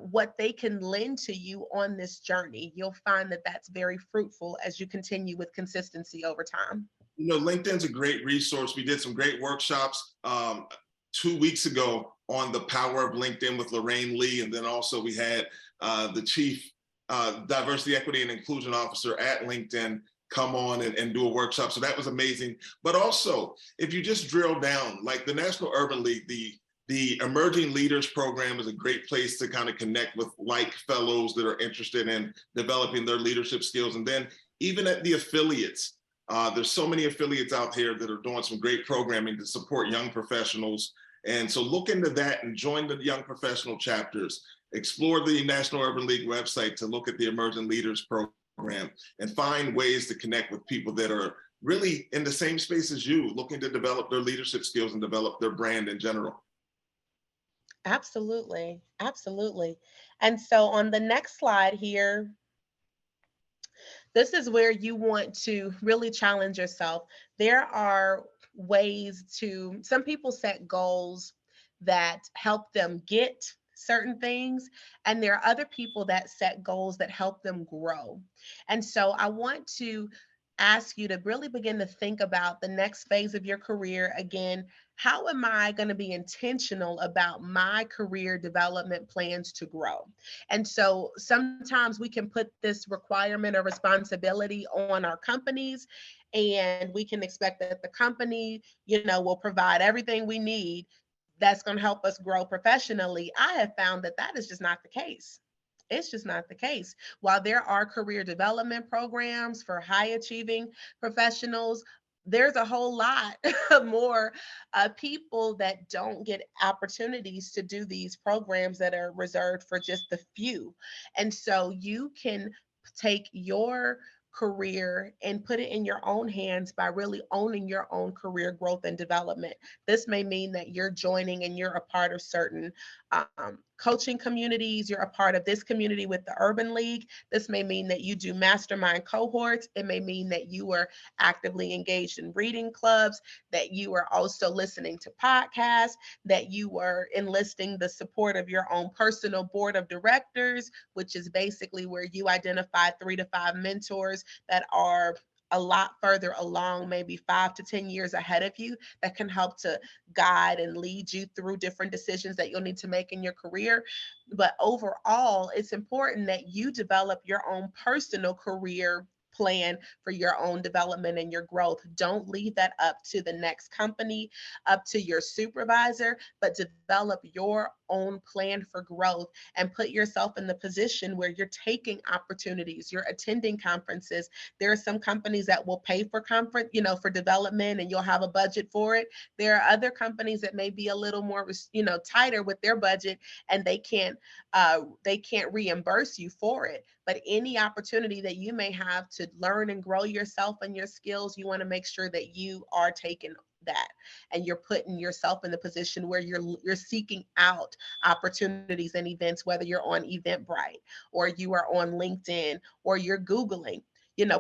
what they can lend to you on this journey. You'll find that that's very fruitful as you continue with consistency over time. LinkedIn's a great resource. We did some great workshops 2 weeks ago on the power of LinkedIn with Lorraine Lee. And then also we had the chief diversity, equity, and inclusion officer at LinkedIn come on and do a workshop. So that was amazing. But also, if you just drill down, like the National Urban League, the Emerging Leaders Program is a great place to kind of connect with like fellows that are interested in developing their leadership skills. And then even at the affiliates, there's so many affiliates out here that are doing some great programming to support young professionals. And so look into that and join the young professional chapters. Explore the National Urban League website to look at the Emerging Leaders Program and find ways to connect with people that are really in the same space as you, looking to develop their leadership skills and develop their brand in general. Absolutely. Absolutely. And so on the next slide here, this is where you want to really challenge yourself. There are ways to, some people set goals that help them get certain things, and there are other people that set goals that help them grow. And so I want to ask you to really begin to think about the next phase of your career. Again, how am I going to be intentional about my career development plans to grow? And so sometimes we can put this requirement or responsibility on our companies, and we can expect that the company, will provide everything we need that's going to help us grow professionally. I have found that that is just not the case. It's just not the case. While there are career development programs for high achieving professionals, there's a whole lot more people that don't get opportunities to do these programs that are reserved for just the few. And so you can take your career and put it in your own hands by really owning your own career growth and development. This may mean that you're joining and you're a part of certain coaching communities. You're a part of this community with the Urban League. This may mean that you do mastermind cohorts. It may mean that you are actively engaged in reading clubs, that you are also listening to podcasts, that you are enlisting the support of your own personal board of directors, which is basically where you identify 3 to 5 mentors that are a lot further along, maybe 5 to 10 years ahead of you, that can help to guide and lead you through different decisions that you'll need to make in your career. But overall, it's important that you develop your own personal career plan for your own development and your growth. Don't leave that up to the next company, up to your supervisor, but develop your own plan for growth and put yourself in the position where you're taking opportunities, you're attending conferences. There are some companies that will pay for conference, for development, and you'll have a budget for it. There are other companies that may be a little more, tighter with their budget, and they can't reimburse you for it. But any opportunity that you may have to learn and grow yourself and your skills, you want to make sure that you are taking that and you're putting yourself in the position where you're seeking out opportunities and events, whether you're on Eventbrite or you are on LinkedIn or you're Googling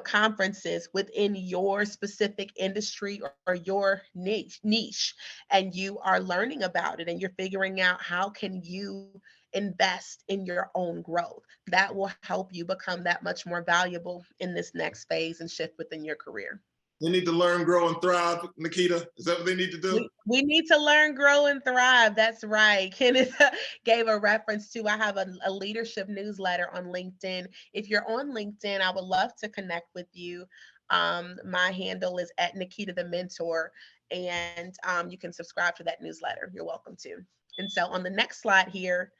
conferences within your specific industry or your niche, and you are learning about it and you're figuring out how can you invest in your own growth. That will help you become that much more valuable in this next phase and shift within your career. They need to learn, grow, and thrive, Nikita. Is that what they need to do? We need to learn, grow, and thrive. That's right. Kenneth gave a reference to, I have a leadership newsletter on LinkedIn. If you're on LinkedIn, I would love to connect with you. My handle is at Nikita the Mentor, and you can subscribe to that newsletter. You're welcome to. And so on the next slide here,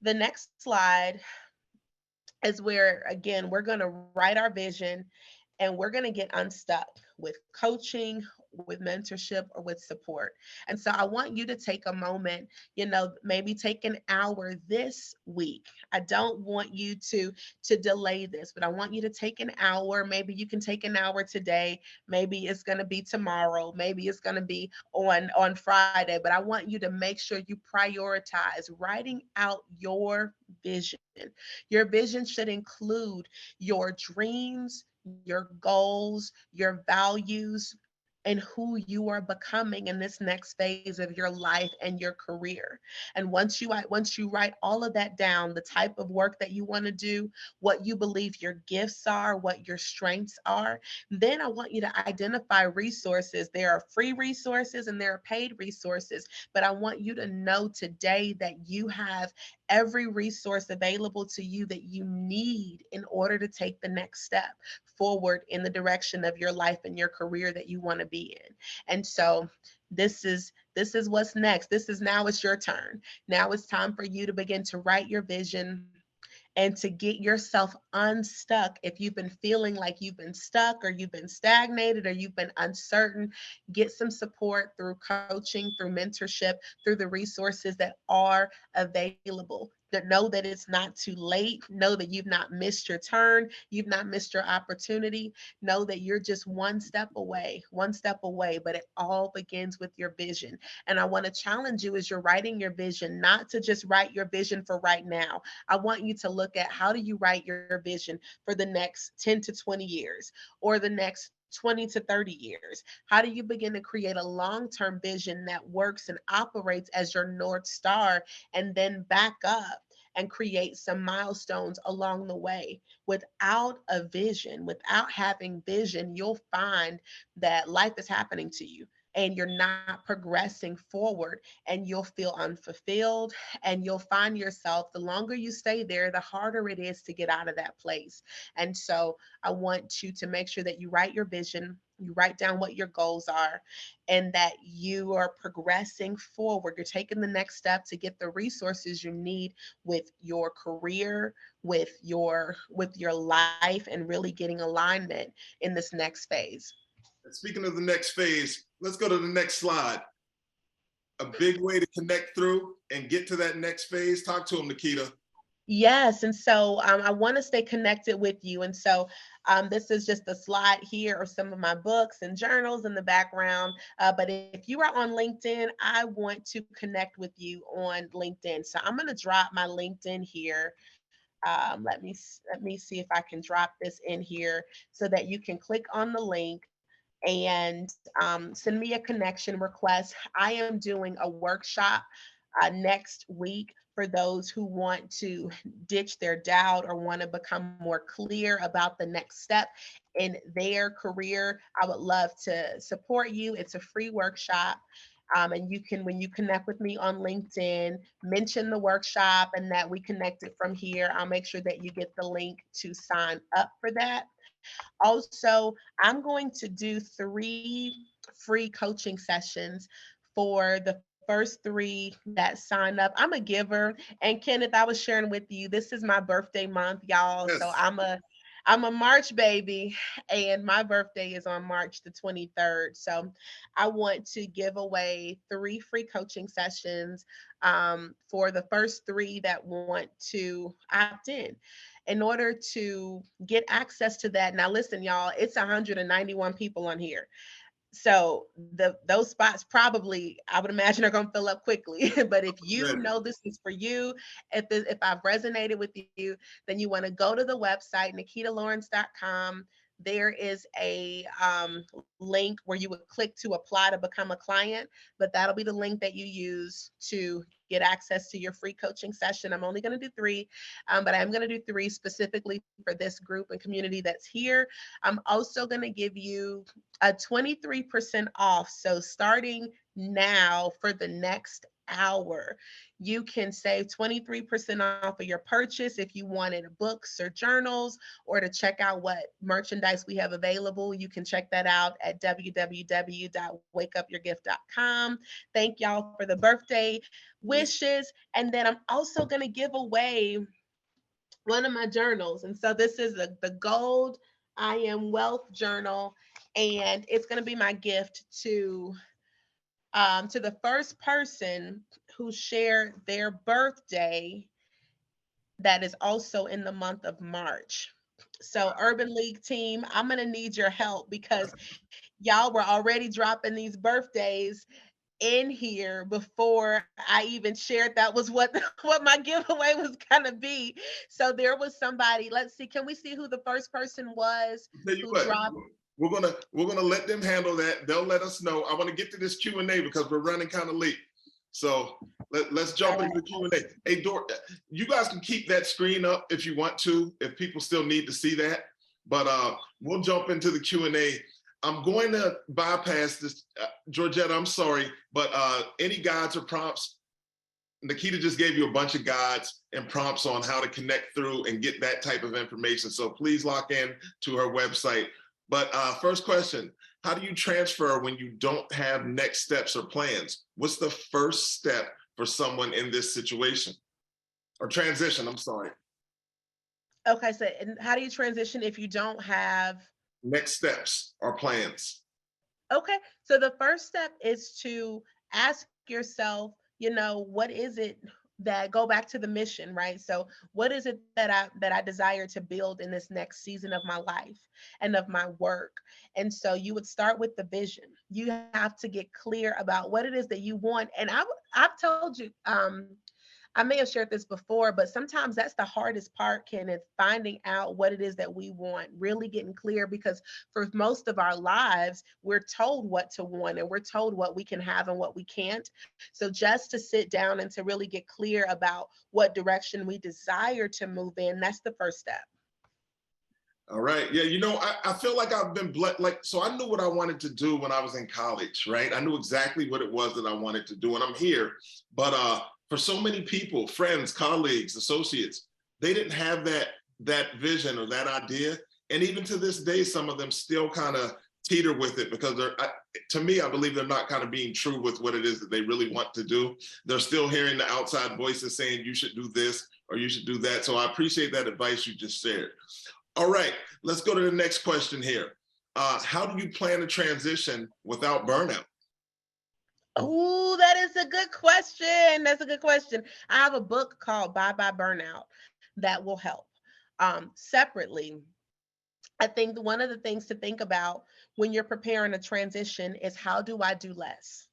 the next slide is where, again, we're going to write our vision and we're going to get unstuck with coaching, with mentorship, or with support. And so I want you to take a moment, maybe take an hour this week. I don't want you to delay this, but I want you to take an hour. Maybe you can take an hour today. Maybe it's going to be tomorrow. Maybe it's going to be on Friday, but I want you to make sure you prioritize writing out your vision. Your vision should include your dreams, your goals, your values, and who you are becoming in this next phase of your life and your career. And once you write all of that down, the type of work that you want to do, what you believe your gifts are, what your strengths are, then I want you to identify resources. There are free resources and there are paid resources, but I want you to know today that you have every resource available to you that you need in order to take the next step forward in the direction of your life and your career that you want to be in. And so this is what's next. This is now it's your turn. Now it's time for you to begin to write your vision and to get yourself unstuck. If you've been feeling like you've been stuck or you've been stagnated or you've been uncertain, get some support through coaching, through mentorship, through the resources that are available. To know that it's not too late. Know that you've not missed your turn. You've not missed your opportunity. Know that you're just one step away, but it all begins with your vision. And I want to challenge you as you're writing your vision, not to just write your vision for right now. I want you to look at how do you write your vision for the next 10 to 20 years or the next 20 to 30 years? How do you begin to create a long term vision that works and operates as your North Star and then back up and create some milestones along the way? Without a vision, without having vision, you'll find that life is happening to you and you're not progressing forward and you'll feel unfulfilled and you'll find yourself, the longer you stay there, the harder it is to get out of that place. And so I want you to make sure that you write your vision, you write down what your goals are, and that you are progressing forward. You're taking the next step to get the resources you need with your career, with your life, and really getting alignment in this next phase. Speaking of the next phase, let's go to the next slide. A big way to connect through and get to that next phase. Talk to him, Nikita. Yes, and so I want to stay connected with you. And so this is just a slide here of some of my books and journals in the background. But if you are on LinkedIn, I want to connect with you on LinkedIn. So I'm going to drop my LinkedIn here. Let me see if I can drop this in here so that you can click on the link and send me a connection request. I am doing a workshop next week for those who want to ditch their doubt or want to become more clear about the next step in their career. I would love to support you. It's a free workshop. And you can, when you connect with me on LinkedIn, mention the workshop and that we connected from here. I'll make sure that you get the link to sign up for that. Also, I'm going to do 3 free coaching sessions for the first 3 that sign up. I'm a giver. And Kenneth, I was sharing with you, this is my birthday month, y'all. So Yes. I'm a March baby, and my birthday is on March the 23rd. So I want to give away 3 free coaching sessions for the first 3 that want to opt in order to get access to that. Now, listen, y'all, it's 191 people on here. So those spots probably, I would imagine, are going to fill up quickly. But if you Ready. know this is for you, if I've resonated with you, then you want to go to the website nikitalawrence.com. There is a link where you would click to apply to become a client, but that'll be the link that you use to get access to your free coaching session. I'm only going to do 3, but I'm going to do 3 specifically for this group and community that's here. I'm also going to give you a 23% off. So starting now for the next hour, you can save 23% off of your purchase if you wanted books or journals or to check out what merchandise we have available. You can check that out at www.wakeupyourgift.com. Thank y'all for the birthday wishes. And then I'm also going to give away one of my journals. And so this is the Gold I Am Wealth journal. And it's going to be my gift to the first person who shared their birthday that is also in the month of March. So Urban League team, I'm going to need your help because y'all were already dropping these birthdays in here before I even shared that was what what my giveaway was gonna be. So there was somebody. Let's see. Can we see who the first person was Tell you who what, dropped? we're gonna let them handle that. They'll let us know. I want to get to this Q&A because we're running kind of late. So let's jump into the Q&A. Hey, you guys can keep that screen up if you want to, if people still need to see that. But we'll jump into the Q&A. I'm going to bypass this. Georgetta, I'm sorry, but any guides or prompts? Nikita just gave you a bunch of guides and prompts on how to connect through and get that type of information. So please lock in to her website. But first question, how do you transfer when you don't have next steps or plans? What's the first step for someone in this situation? Or transition, I'm sorry. Okay, so and how do you transition if you don't have Next steps or plans? Okay, so the first step is to ask yourself, what is it that go back to the mission, right? So what is it that I desire to build in this next season of my life and of my work? And so you would start with the vision. You have to get clear about what it is that you want. And I've told you, I may have shared this before, but sometimes that's the hardest part, Ken, is finding out what it is that we want, really getting clear, because for most of our lives, we're told what to want and we're told what we can have and what we can't. So just to sit down and to really get clear about what direction we desire to move in, that's the first step. All right. Yeah, I feel like I've been blessed. So I knew what I wanted to do when I was in college, right? I knew exactly what it was that I wanted to do, and I'm here. But for so many people, friends, colleagues, associates, they didn't have that vision or that idea. And even to this day, some of them still kind of teeter with it because to me, I believe they're not kind of being true with what it is that they really want to do. They're still hearing the outside voices saying, you should do this or you should do that. So I appreciate that advice you just shared. All right, let's go to the next question here. How do you plan to transition without burnout? Oh, that is a good question. That's a good question. I have a book called Bye Bye Burnout that will help. Separately, I think one of the things to think about when you're preparing a transition is, how do I do less?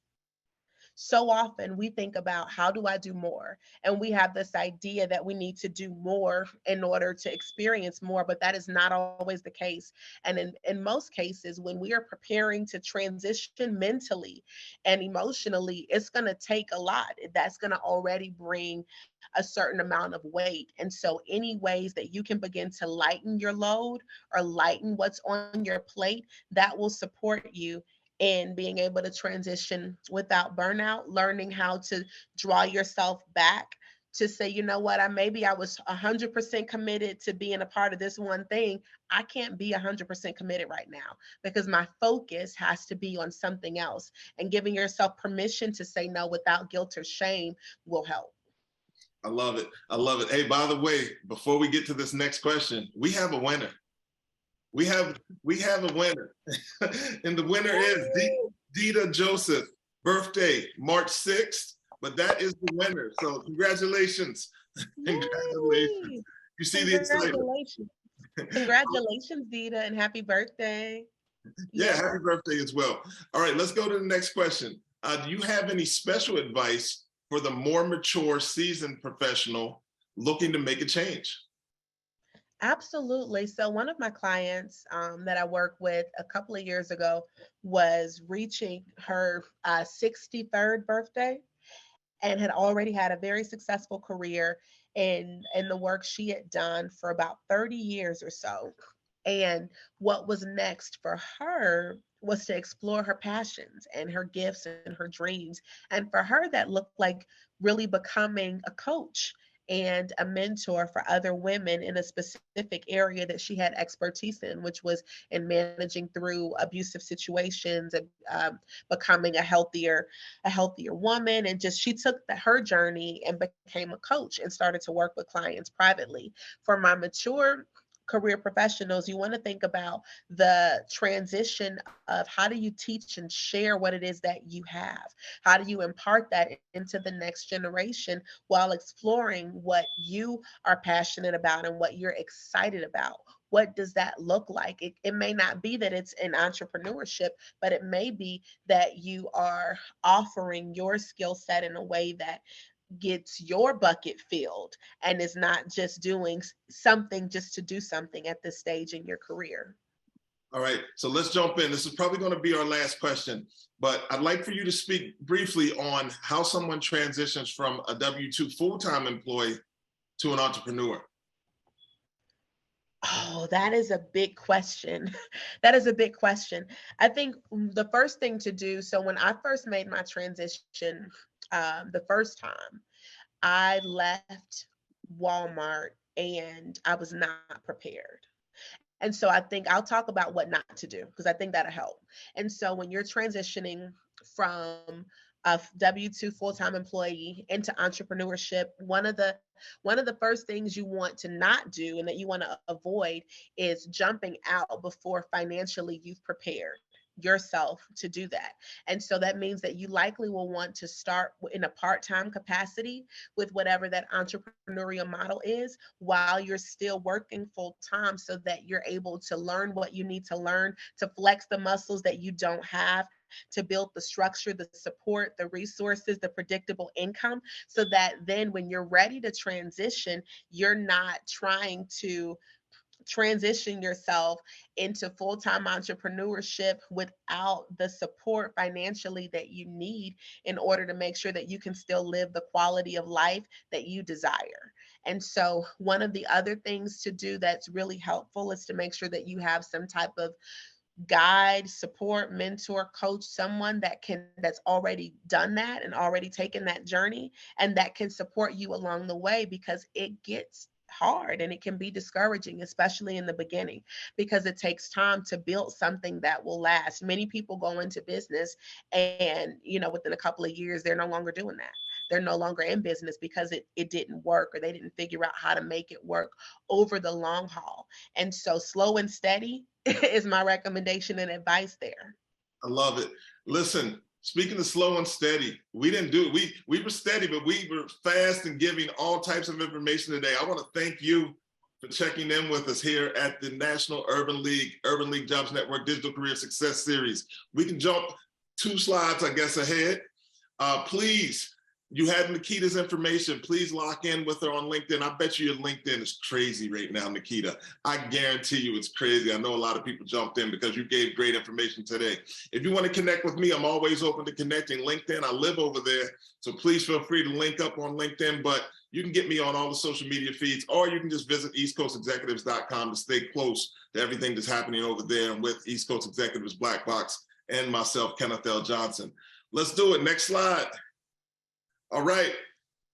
So often we think about, how do I do more? And we have this idea that we need to do more in order to experience more, but that is not always the case. And in most cases, when we are preparing to transition mentally and emotionally, it's going to take a lot. That's going to already bring a certain amount of weight. And so, any ways that you can begin to lighten your load or lighten what's on your plate, that will support you in being able to transition without burnout, learning how to draw yourself back to say, what, I was 100% committed to being a part of this one thing. I can't be 100% committed right now because my focus has to be on something else. And giving yourself permission to say no without guilt or shame will help. I love it. I love it. Hey, by the way, before we get to this next question, we have a winner. We have a winner. And the winner is Dita Joseph, birthday March 6th, but that is the winner. So congratulations. Congratulations. You see the excitement. Congratulations, Dita, and happy birthday. Yeah, happy birthday as well. All right, let's go to the next question. Do you have any special advice for the more mature, seasoned professional looking to make a change? Absolutely. So one of my clients that I worked with a couple of years ago was reaching her 63rd birthday and had already had a very successful career in the work she had done for about 30 years or so. And what was next for her was to explore her passions and her gifts and her dreams. And for her, that looked like really becoming a coach and a mentor for other women in a specific area that she had expertise in, which was in managing through abusive situations and becoming a healthier woman. And just she took her journey and became a coach and started to work with clients privately. For my mature career professionals, you want to think about the transition of, how do you teach and share what it is that you have? How do you impart that into the next generation while exploring what you are passionate about and what you're excited about? What does that look like? It may not be that it's in entrepreneurship, but it may be that you are offering your skill set in a way that gets your bucket filled and is not just doing something just to do something at this stage in your career. All right, so let's jump in. This is probably going to be our last question, but I'd like for you to speak briefly on how someone transitions from a W-2 full-time employee to an entrepreneur. Oh, that is a big question. That is a big question. I think the first thing to do, so when I first made my transition, the first time, I left Walmart and I was not prepared. And so I think I'll talk about what not to do because I think that'll help. And so when you're transitioning from a W-2 full-time employee into entrepreneurship, one of the first things you want to not do and that you want to avoid is jumping out before financially you've prepared yourself to do that. And so that means that you likely will want to start in a part-time capacity with whatever that entrepreneurial model is while you're still working full-time so that you're able to learn what you need to learn to flex the muscles that you don't have, to build the structure, the support, the resources, the predictable income, so that then when you're ready to transition, you're not trying to transition yourself into full-time entrepreneurship without the support financially that you need in order to make sure that you can still live the quality of life that you desire. And so one of the other things to do that's really helpful is to make sure that you have some type of guide, support, mentor, coach, someone that's already done that and already taken that journey and that can support you along the way, because it gets hard and it can be discouraging, especially in the beginning, because it takes time to build something that will last. Many people go into business and, within a couple of years, they're no longer doing that. They're no longer in business because it didn't work or they didn't figure out how to make it work over the long haul. And so slow and steady is my recommendation and advice there. I love it. Listen, speaking of slow and steady, we didn't do it. We were steady, but we were fast and giving all types of information today. I want to thank you for checking in with us here at the National Urban League Jobs Network Digital Career Success Series. We can jump 2 slides, I guess, ahead. Please, you have Nikita's information. Please lock in with her on LinkedIn. I bet you your LinkedIn is crazy right now, Nikita. I guarantee you it's crazy. I know a lot of people jumped in because you gave great information today. If you want to connect with me, I'm always open to connecting. LinkedIn, I live over there. So please feel free to link up on LinkedIn, but you can get me on all the social media feeds, or you can just visit eastcoastexecutives.com to stay close to everything that's happening over there and with East Coast Executives Black Box and myself, Kenneth L. Johnson. Let's do it. Next slide. All right,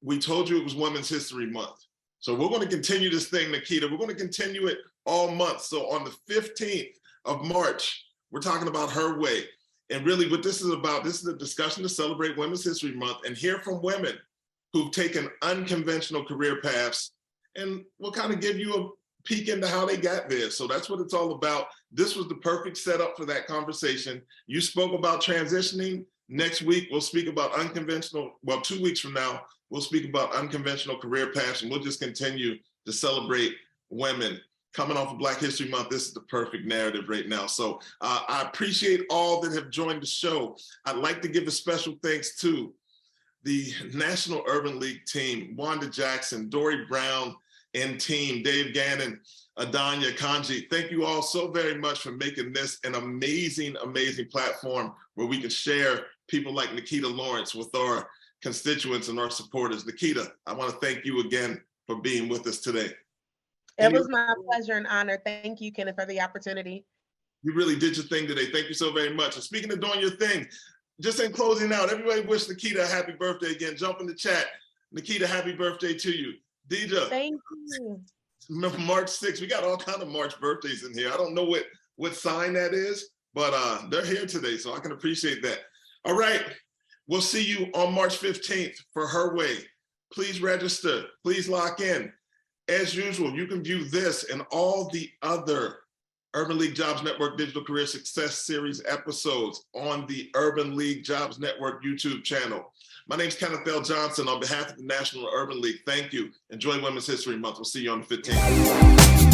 we told you it was Women's History Month. So we're going to continue this thing, Nikita. We're going to continue it all month. So on the 15th of March, we're talking about Her Way. And really what this is about, this is a discussion to celebrate Women's History Month and hear from women who've taken unconventional career paths, and we'll kind of give you a peek into how they got there. So that's what it's all about. This was the perfect setup for that conversation. You spoke about transitioning. Next week, we'll speak about 2 weeks from now, we'll speak about unconventional career paths, and we'll just continue to celebrate women. Coming off of Black History Month, this is the perfect narrative right now. So I appreciate all that have joined the show. I'd like to give a special thanks to the National Urban League team, Wanda Jackson, Dory Brown, and team, Dave Gannon, Adanya Kanji. Thank you all so very much for making this an amazing, amazing platform where we can share people like Nikita Lawrence with our constituents and our supporters. Nikita, I want to thank you again for being with us today. It was my pleasure and honor. Thank you, Kenneth, for the opportunity. You really did your thing today. Thank you so very much. And speaking of doing your thing, just in closing out, everybody wish Nikita a happy birthday again. Jump in the chat. Nikita, happy birthday to you. Deidre. Thank you. March 6th, we got all kind of March birthdays in here. I don't know what sign that is, but they're here today, so I can appreciate that. All right, we'll see you on March 15th for Her Way. Please register, please lock in. As usual, you can view this and all the other Urban League Jobs Network Digital Career Success Series episodes on the Urban League Jobs Network YouTube channel. My name is Kenneth L. Johnson. On behalf of the National Urban League, thank you. Enjoy Women's History Month. We'll see you on the 15th.